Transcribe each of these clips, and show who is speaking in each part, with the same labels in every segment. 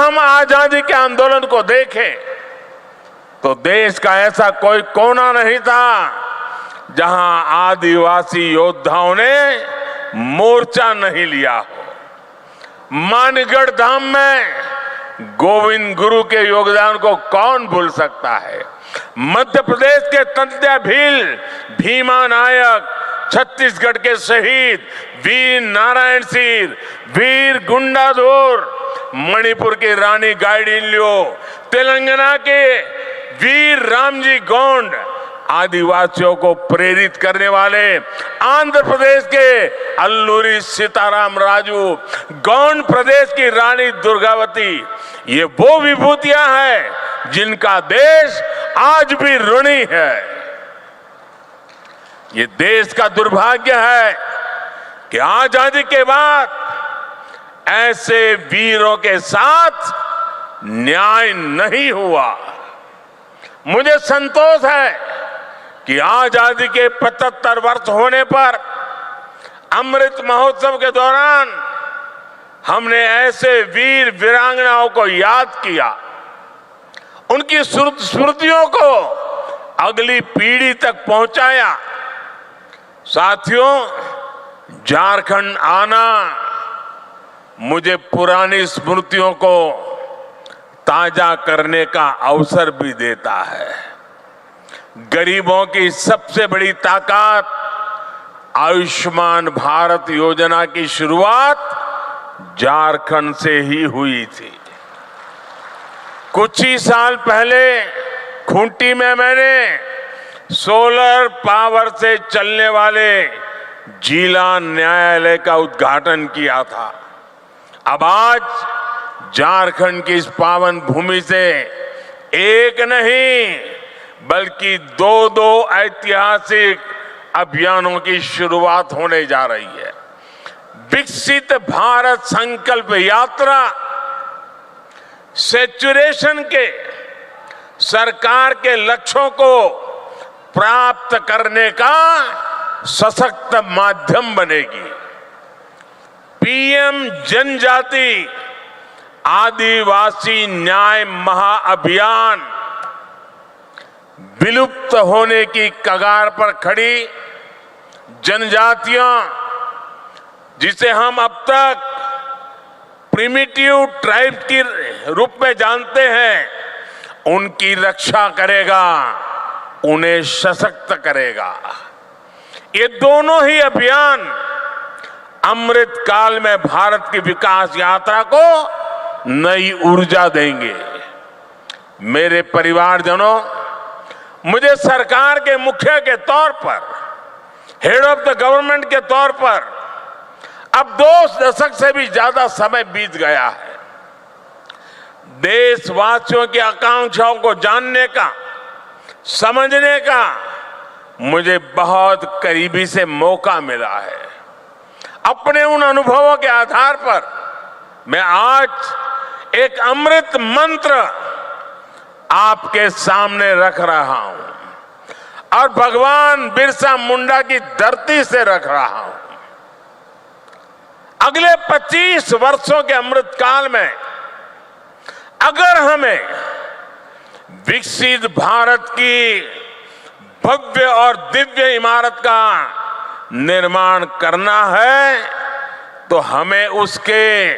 Speaker 1: हम आजादी के आंदोलन को देखें तो देश का ऐसा कोई कोना नहीं था जहां आदिवासी योद्धाओं ने मोर्चा नहीं लिया हो। मानगढ़ धाम में गोविंद गुरु के योगदान को कौन भूल सकता है। मध्य प्रदेश के तंत्या भील भीमा नायक, छत्तीसगढ़ के शहीद वीर नारायण सिंह, वीर गुंडाधुर, मणिपुर की रानी गाइडिन्ल्यो, तेलंगाना के वीर रामजी गोंड, आदिवासियों को प्रेरित करने वाले आंध्र प्रदेश के अल्लूरी सीताराम राजू, गौंड प्रदेश की रानी दुर्गावती, ये वो विभूतियां हैं जिनका देश आज भी ऋणी है। ये देश का दुर्भाग्य है कि आजादी के बाद ऐसे वीरों के साथ न्याय नहीं हुआ। मुझे संतोष है कि आजादी के 75 वर्ष होने पर अमृत महोत्सव के दौरान हमने ऐसे वीर वीरांगनाओं को याद किया, उनकी स्मृतियों को अगली पीढ़ी तक पहुंचाया। साथियों, झारखंड आना मुझे पुरानी स्मृतियों को ताजा करने का अवसर भी देता है। गरीबों की सबसे बड़ी ताकत आयुष्मान भारत योजना की शुरुआत झारखंड से ही हुई थी। कुछ ही साल पहले खूंटी में मैंने सोलर पावर से चलने वाले जिला न्यायालय का उद्घाटन किया था। अब आज झारखंड की इस पावन भूमि से एक नहीं बल्कि दो ऐतिहासिक अभियानों की शुरुआत होने जा रही है। विकसित भारत संकल्प यात्रा सैचुरेशन के सरकार के लक्ष्यों को प्राप्त करने का सशक्त माध्यम बनेगी। पीएम जनजाति आदिवासी न्याय महाअभियान विलुप्त होने की कगार पर खड़ी जनजातियां, जिसे हम अब तक प्रिमिटिव ट्राइब के रूप में जानते हैं, उनकी रक्षा करेगा, उन्हें सशक्त करेगा। ये दोनों ही अभियान अमृत काल में भारत की विकास यात्रा को नई ऊर्जा देंगे। मेरे परिवारजनों, मुझे सरकार के मुखिया के तौर पर, हेड ऑफ द गवर्नमेंट के तौर पर अब 2 दशक से भी ज्यादा समय बीत गया है। देशवासियों की आकांक्षाओं को जानने का, समझने का मुझे बहुत करीबी से मौका मिला है। अपने उन अनुभवों के आधार पर मैं आज एक अमृत मंत्र आपके सामने रख रहा हूं और भगवान बिरसा मुंडा की धरती से रख रहा हूं। अगले 25 वर्षों के अमृत काल में अगर हमें विकसित भारत की भव्य और दिव्य इमारत का निर्माण करना है तो हमें उसके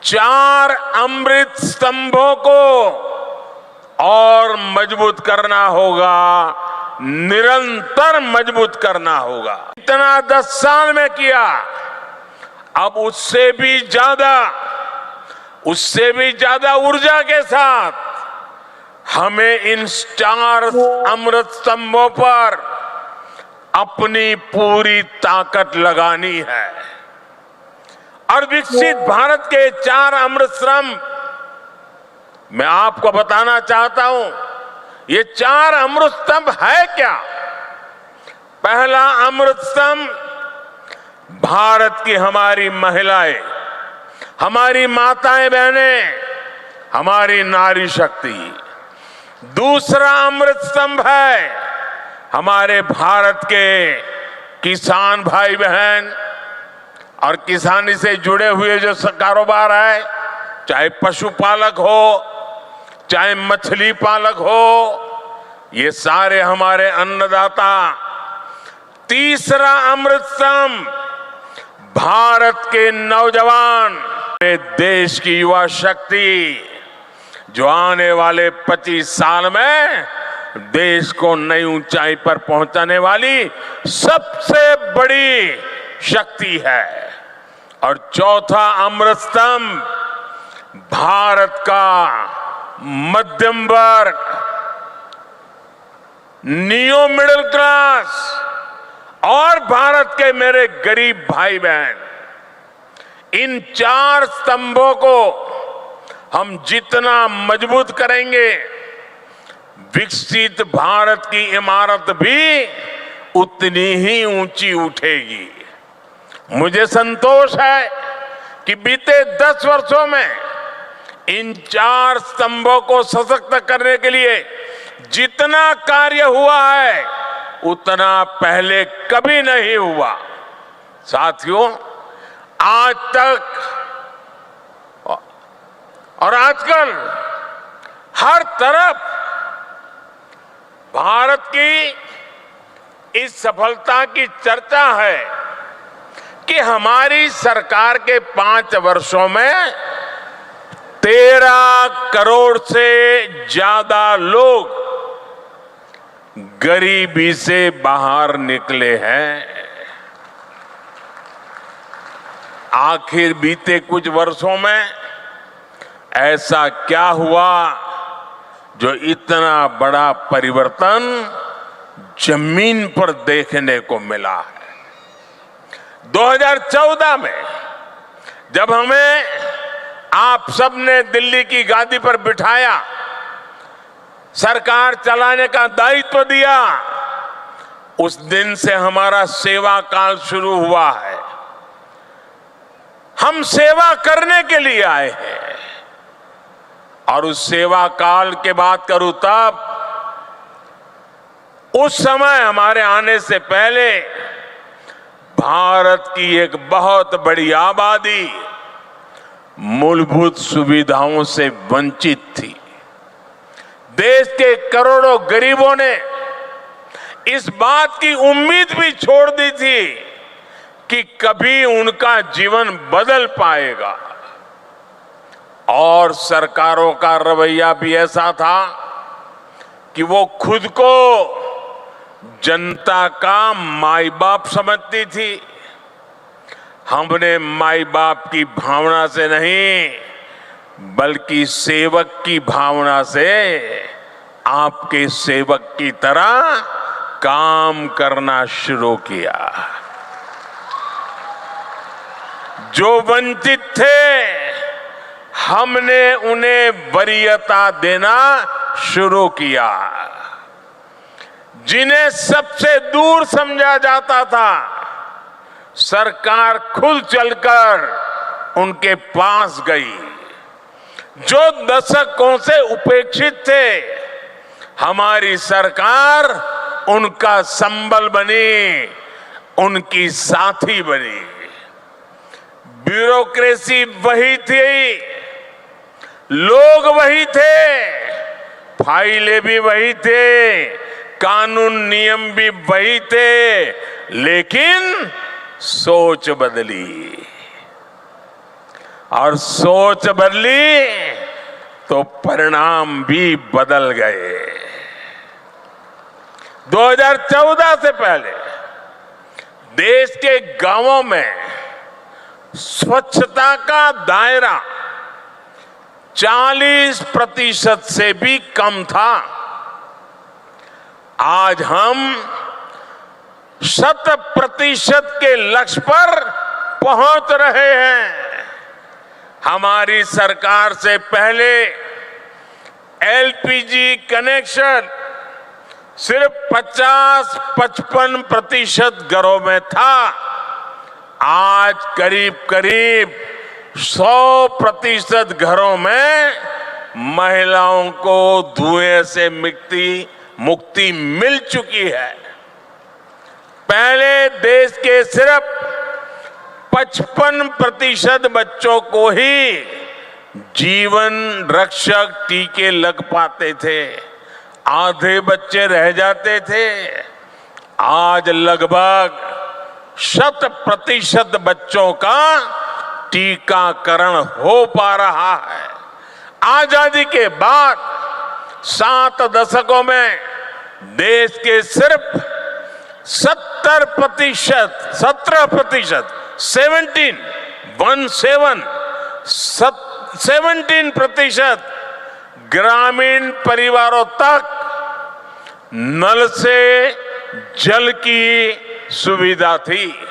Speaker 1: 4 अमृत स्तंभों को और मजबूत करना होगा, निरंतर मजबूत करना होगा। इतना 10 साल में किया, अब उससे भी ज्यादा ऊर्जा के साथ हमें इन 4 अमृत स्तंभों पर अपनी पूरी ताकत लगानी है। और विकसित भारत के 4 अमृत स्तंभ मैं आपको बताना चाहता हूं। ये 4 अमृत स्तंभ है क्या? पहला अमृत स्तंभ भारत की हमारी महिलाएं, हमारी माताएं बहनें, हमारी नारी शक्ति। दूसरा अमृत स्तंभ है हमारे भारत के किसान भाई बहन और किसानी से जुड़े हुए जो कारोबार है, चाहे पशुपालक हो, चाहे मछली पालक हो, ये सारे हमारे अन्नदाता। तीसरा अमृत स्तंभ, भारत के नौजवान, देश की युवा शक्ति, जो आने वाले 25 साल में देश को नई ऊंचाई पर पहुंचाने वाली सबसे बड़ी शक्ति है। और चौथा अमृत स्तंभ, भारत का मध्यम वर्ग, नियो मिडिल क्लास और भारत के मेरे गरीब भाई बहन, इन 4 स्तंभों को हम जितना मजबूत करेंगे, विकसित भारत की इमारत भी उतनी ही ऊंची उठेगी। मुझे संतोष है कि बीते 10 वर्षों में इन 4 स्तंभों को सशक्त करने के लिए जितना कार्य हुआ है, उतना पहले कभी नहीं हुआ। साथियों, आज तक और आजकल हर तरफ भारत की इस सफलता की चर्चा है कि हमारी सरकार के 5 वर्षों में 13 करोड़ से ज्यादा लोग गरीबी से बाहर निकले हैं। आखिर बीते कुछ वर्षों में ऐसा क्या हुआ जो इतना बड़ा परिवर्तन जमीन पर देखने को मिला है। 2014 में जब हमें आप सबने दिल्ली की गादी पर बिठाया, सरकार चलाने का दायित्व दिया, उस दिन से हमारा सेवा काल शुरू हुआ है। हम सेवा करने के लिए आए हैं। और उस सेवा काल के बात करूं तब, उस समय हमारे आने से पहले भारत की एक बहुत बड़ी आबादी मूलभूत सुविधाओं से वंचित थी। देश के करोड़ों गरीबों ने इस बात की उम्मीद भी छोड़ दी थी कि कभी उनका जीवन बदल पाएगा। और सरकारों का रवैया भी ऐसा था कि वो खुद को जनता का माई बाप समझती थी। हमने माई बाप की भावना से नहीं, बल्कि सेवक की भावना से आपके सेवक की तरह काम करना शुरू किया। जो वंचित थे, हमने उन्हें वरीयता देना शुरू किया। जिन्हें सबसे दूर समझा जाता था, सरकार खुद चलकर उनके पास गई। जो दशकों से उपेक्षित थे, हमारी सरकार उनका संबल बनी, उनकी साथी बनी। ब्यूरोक्रेसी वही थी, लोग वही थे, फाइलें भी वही थे, कानून नियम भी वही थे, लेकिन सोच बदली। और सोच बदली तो परिणाम भी बदल गए। 2014 से पहले देश के गांवों में स्वच्छता का दायरा 40% से भी कम था। आज हम 100% के लक्ष्य पर पहुंच रहे हैं। हमारी सरकार से पहले एलपीजी कनेक्शन सिर्फ 50-55% घरों में था। आज करीब करीब 100% घरों में महिलाओं को धुएं से मुक्ति मिल चुकी है। पहले देश के सिर्फ 55% बच्चों को ही जीवन रक्षक टीके लग पाते थे, आधे बच्चे रह जाते थे। आज लगभग 100% बच्चों का टीकाकरण हो पा रहा है। आजादी के बाद 7 दशकों में देश के सिर्फ 17% ग्रामीण परिवारों तक नल से जल की सुविधा थी।